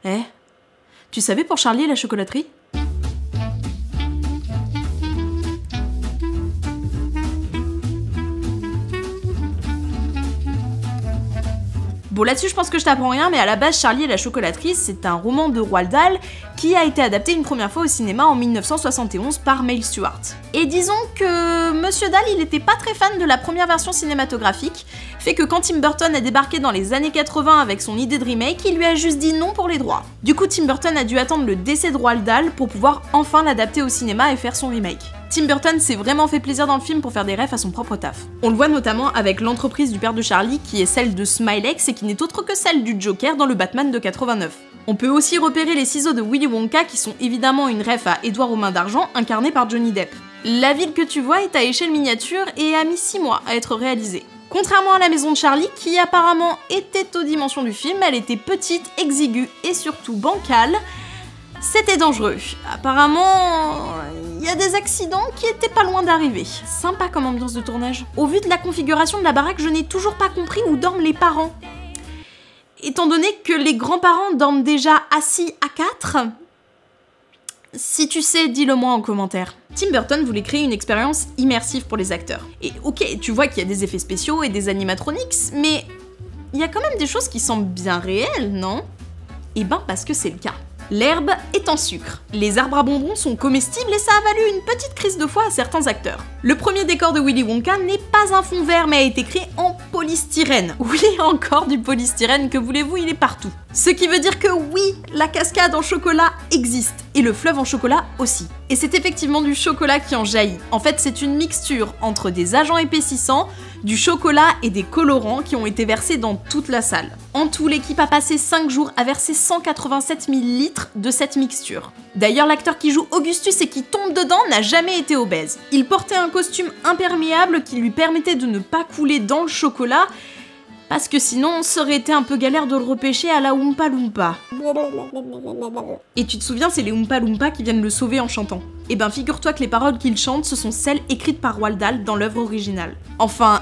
Eh, tu savais pour Charlie et la chocolaterie? Bon, là-dessus, je pense que je t'apprends rien, mais à la base, Charlie et la chocolaterie, c'est un roman de Roald Dahl qui a été adapté une première fois au cinéma en 1971 par Mel Stuart. Et disons que Monsieur Dahl, il était pas très fan de la première version cinématographique, fait que quand Tim Burton a débarqué dans les années 80 avec son idée de remake, il lui a juste dit non pour les droits. Du coup, Tim Burton a dû attendre le décès de Roald Dahl pour pouvoir enfin l'adapter au cinéma et faire son remake. Tim Burton s'est vraiment fait plaisir dans le film pour faire des refs à son propre taf. On le voit notamment avec l'entreprise du père de Charlie qui est celle de Smilex et qui n'est autre que celle du Joker dans le Batman de 89. On peut aussi repérer les ciseaux de Willy Wonka qui sont évidemment une ref à Édouard aux mains d'argent incarné par Johnny Depp. La ville que tu vois est à échelle miniature et a mis 6 mois à être réalisée. Contrairement à la maison de Charlie, qui apparemment était aux dimensions du film, elle était petite, exiguë et surtout bancale. C'était dangereux. Apparemment, il y a des accidents qui étaient pas loin d'arriver. Sympa comme ambiance de tournage. Au vu de la configuration de la baraque, je n'ai toujours pas compris où dorment les parents. Étant donné que les grands-parents dorment déjà assis à 4, si tu sais, dis-le moi en commentaire. Tim Burton voulait créer une expérience immersive pour les acteurs. Et ok, tu vois qu'il y a des effets spéciaux et des animatronics, mais il y a quand même des choses qui semblent bien réelles, non? Eh ben parce que c'est le cas. L'herbe est en sucre. Les arbres à bonbons sont comestibles et ça a valu une petite crise de foi à certains acteurs. Le premier décor de Willy Wonka n'est pas un fond vert mais a été créé en polystyrène. Oui, encore du polystyrène, que voulez-vous, il est partout. Ce qui veut dire que oui, la cascade en chocolat existe, et le fleuve en chocolat aussi. Et c'est effectivement du chocolat qui en jaillit. En fait, c'est une mixture entre des agents épaississants, du chocolat et des colorants qui ont été versés dans toute la salle. En tout, l'équipe a passé 5 jours à verser 187 000 litres de cette mixture. D'ailleurs, l'acteur qui joue Augustus et qui tombe dedans n'a jamais été obèse. Il portait un costume imperméable qui lui permettait de ne pas couler dans le chocolat, parce que sinon, ça aurait été un peu galère de le repêcher à la Oompa Loompa. Et tu te souviens, c'est les Oompa Loompa qui viennent le sauver en chantant. Eh ben, figure-toi que les paroles qu'il chante, ce sont celles écrites par Roald Dahl dans l'œuvre originale. Enfin,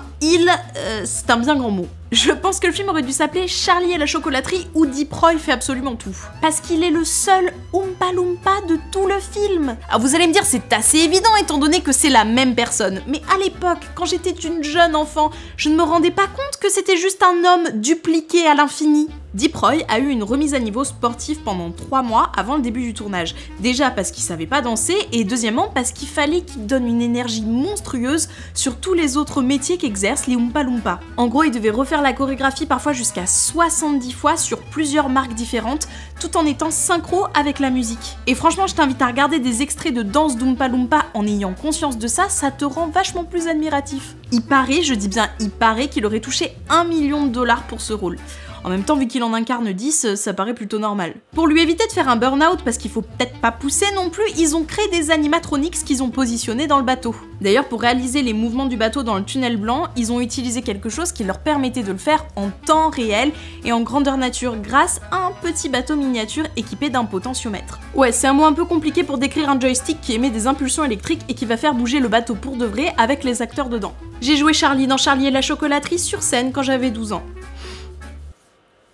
c'est un bien grand mot. Je pense que le film aurait dû s'appeler Charlie et la chocolaterie où Deep Roy fait absolument tout. Parce qu'il est le seul Oompa Loompa de tout le film. Alors vous allez me dire, c'est assez évident étant donné que c'est la même personne. Mais à l'époque, quand j'étais une jeune enfant, je ne me rendais pas compte que c'était juste un homme dupliqué à l'infini. Deep Roy a eu une remise à niveau sportive pendant 3 mois avant le début du tournage. Déjà parce qu'il savait pas danser et deuxièmement parce qu'il fallait qu'il donne une énergie monstrueuse sur tous les autres métiers qu'exercent les Oompa Loompa. En gros, il devait refaire la chorégraphie parfois jusqu'à 70 fois sur plusieurs marques différentes tout en étant synchro avec la musique. Et franchement, je t'invite à regarder des extraits de danse d'Oompa Loompa en ayant conscience de ça, ça te rend vachement plus admiratif. Il paraît, je dis bien il paraît, qu'il aurait touché 1 million de dollars pour ce rôle. En même temps, vu qu'il en incarne 10, ça paraît plutôt normal. Pour lui éviter de faire un burn-out, parce qu'il faut peut-être pas pousser non plus, ils ont créé des animatronics qu'ils ont positionnés dans le bateau. D'ailleurs, pour réaliser les mouvements du bateau dans le tunnel blanc, ils ont utilisé quelque chose qui leur permettait de le faire en temps réel et en grandeur nature grâce à un petit bateau miniature équipé d'un potentiomètre. Ouais, c'est un mot un peu compliqué pour décrire un joystick qui émet des impulsions électriques et qui va faire bouger le bateau pour de vrai avec les acteurs dedans. J'ai joué Charlie dans Charlie et la chocolaterie sur scène quand j'avais 12 ans.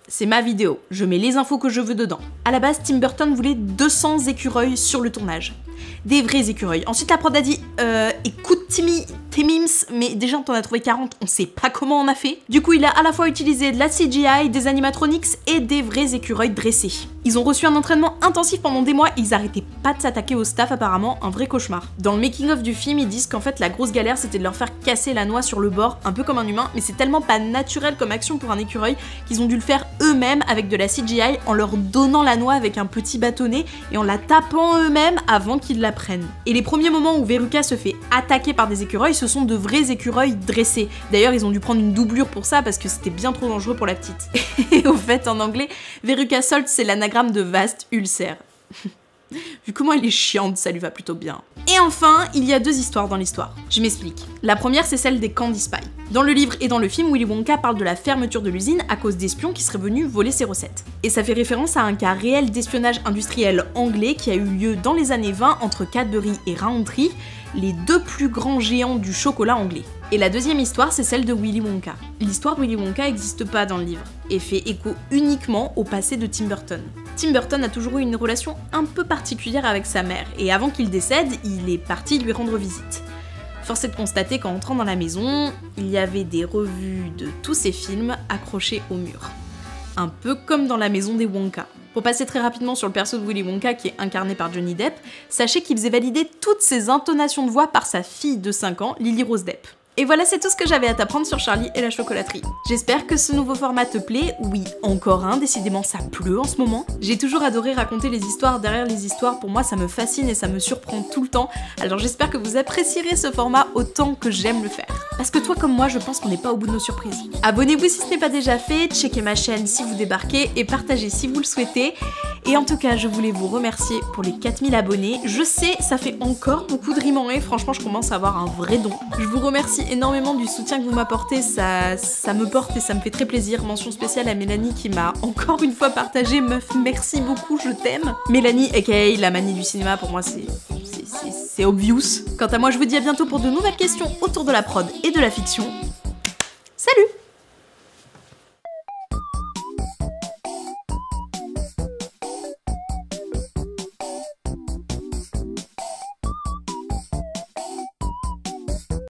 C'est ma vidéo, je mets les infos que je veux dedans. À la base, Tim Burton voulait 200 écureuils sur le tournage. Des vrais écureuils. Ensuite, la prod a dit écoute Timmy, t'es mims, mais déjà on t'en a trouvé 40, on sait pas comment on a fait. Du coup, il a à la fois utilisé de la CGI, des animatronics et des vrais écureuils dressés. Ils ont reçu un entraînement intensif pendant des mois et ils arrêtaient pas de s'attaquer au staff, apparemment, un vrai cauchemar. Dans le making-of du film, ils disent qu'en fait la grosse galère c'était de leur faire casser la noix sur le bord, un peu comme un humain, mais c'est tellement pas naturel comme action pour un écureuil qu'ils ont dû le faire eux-mêmes avec de la CGI en leur donnant la noix avec un petit bâtonnet et en la tapant eux-mêmes avant qu'ils la prennent. Et les premiers moments où Veruca se fait attaquer par des écureuils, ce sont de vrais écureuils dressés. D'ailleurs, ils ont dû prendre une doublure pour ça parce que c'était bien trop dangereux pour la petite. Et au fait, en anglais, Veruca Salt, c'est l'anagramme de vaste ulcère. Vu comment elle est chiante, ça lui va plutôt bien. Et enfin, il y a 2 histoires dans l'histoire. Je m'explique. La première, c'est celle des Candy Spy. Dans le livre et dans le film, Willy Wonka parle de la fermeture de l'usine à cause d'espions qui seraient venus voler ses recettes. Et ça fait référence à un cas réel d'espionnage industriel anglais qui a eu lieu dans les années 20 entre Cadbury et Rowntree, les deux plus grands géants du chocolat anglais. Et la deuxième histoire, c'est celle de Willy Wonka. L'histoire de Willy Wonka n'existe pas dans le livre, et fait écho uniquement au passé de Tim Burton. Tim Burton a toujours eu une relation un peu particulière avec sa mère, et avant qu'il décède, il est parti lui rendre visite. Force est de constater qu'en entrant dans la maison, il y avait des revues de tous ses films accrochés au mur. Un peu comme dans la maison des Wonka. Pour passer très rapidement sur le perso de Willy Wonka qui est incarné par Johnny Depp, sachez qu'il faisait valider toutes ses intonations de voix par sa fille de 5 ans, Lily Rose Depp. Et voilà, c'est tout ce que j'avais à t'apprendre sur Charlie et la chocolaterie. J'espère que ce nouveau format te plaît. Oui, encore un, décidément ça pleut en ce moment. J'ai toujours adoré raconter les histoires derrière les histoires, pour moi ça me fascine et ça me surprend tout le temps. Alors j'espère que vous apprécierez ce format autant que j'aime le faire. Parce que toi comme moi, je pense qu'on n'est pas au bout de nos surprises. Abonnez-vous si ce n'est pas déjà fait, checkez ma chaîne si vous débarquez et partagez si vous le souhaitez. Et en tout cas, je voulais vous remercier pour les 4000 abonnés. Je sais, ça fait encore beaucoup de rimes en et franchement je commence à avoir un vrai don. Je vous remercie énormément du soutien que vous m'apportez, ça me porte et ça me fait très plaisir. Mention spéciale à Mélanie qui m'a encore une fois partagé. Meuf, merci beaucoup, je t'aime. Mélanie, aka la manie du cinéma, pour moi c'est obvious. Quant à moi, je vous dis à bientôt pour de nouvelles questions autour de la prod et de la fiction.